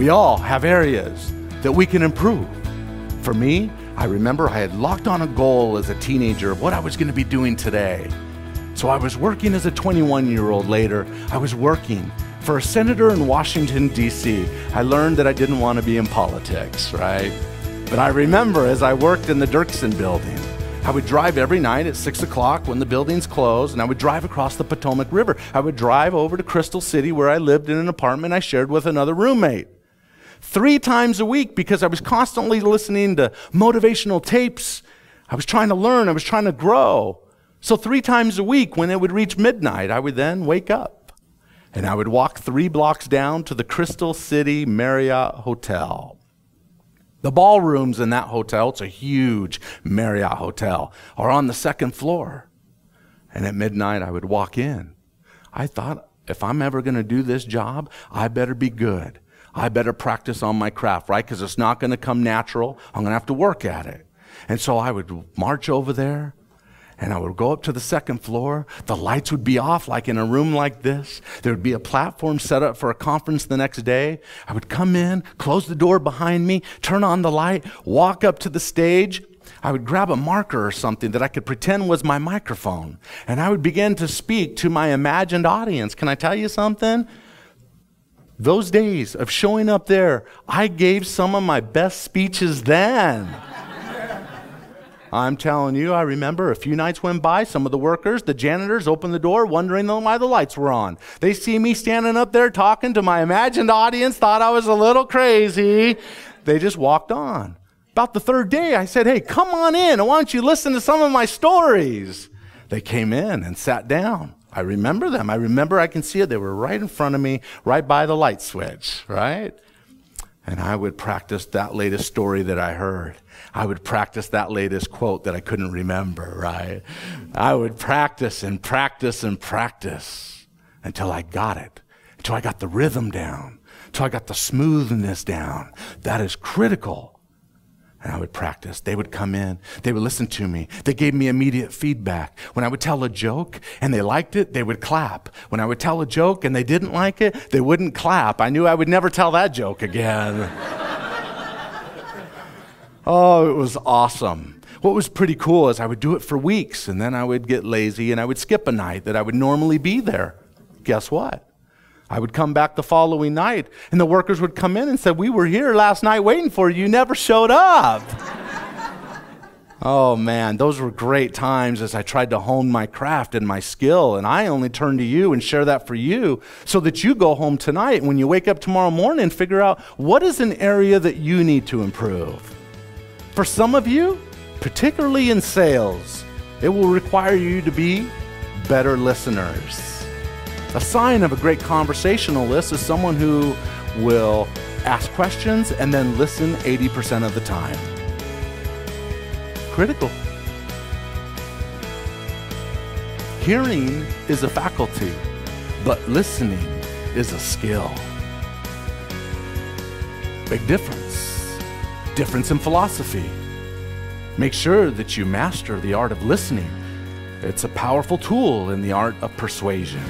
We all have areas that we can improve. For me, I remember I had locked on a goal as a teenager of what I was going to be doing today. So I was working as a 21-year-old. Later, I was working for a senator in Washington, D.C. I learned that I didn't want to be in politics, right? But I remember as I worked in the Dirksen building, I would drive every night at 6 o'clock when the buildings closed, and I would drive across the Potomac River. I would drive over to Crystal City, where I lived in an apartment I shared with another roommate. 3 times a week, because I was constantly listening to motivational tapes. I was trying to learn, I was trying to grow. So 3 times a week, when it would reach midnight, I would then wake up, and I would walk 3 blocks down to the Crystal City Marriott Hotel. The ballrooms in that hotel, it's a huge Marriott hotel, are on the 2nd floor. And at midnight, I would walk in. I thought, if I'm ever going to do this job, I better be good. I better practice on my craft, right? Because it's not going to come natural. I'm going to have to work at it. And so I would march over there, and I would go up to the 2nd floor. The lights would be off like in a room like this. There would be a platform set up for a conference the next day. I would come in, close the door behind me, turn on the light, walk up to the stage. I would grab a marker or something that I could pretend was my microphone, and I would begin to speak to my imagined audience. Can I tell you something? Those days of showing up there, I gave some of my best speeches then. I'm telling you, I remember a few nights went by, some of the workers, the janitors, opened the door wondering why the lights were on. They see me standing up there talking to my imagined audience, thought I was a little crazy. They just walked on. About the 3rd day, I said, hey, come on in. Why don't you listen to some of my stories? They came in and sat down. I remember them. I can see it. They were right in front of me, right by the light switch, right? And I would practice that latest story that I heard. I would practice that latest quote that I couldn't remember, right? I would practice and practice and practice until I got it, until I got the rhythm down, until I got the smoothness down. That is critical. And I would practice. They would come in. They would listen to me. They gave me immediate feedback. When I would tell a joke and they liked it, they would clap. When I would tell a joke and they didn't like it, they wouldn't clap. I knew I would never tell that joke again. Oh, it was awesome. What was pretty cool is I would do it for weeks, and then I would get lazy and I would skip a night that I would normally be there. Guess what? I would come back the following night, and the workers would come in and say, we were here last night waiting for you. You never showed up. Oh, man, those were great times as I tried to hone my craft and my skill, and I only turn to you and share that for you so that you go home tonight, and when you wake up tomorrow morning, and figure out what is an area that you need to improve. For some of you, particularly in sales, it will require you to be better listeners. A sign of a great conversationalist is someone who will ask questions and then listen 80% of the time. Critical. Hearing is a faculty, but listening is a skill. Big difference. Difference in philosophy. Make sure that you master the art of listening. It's a powerful tool in the art of persuasion.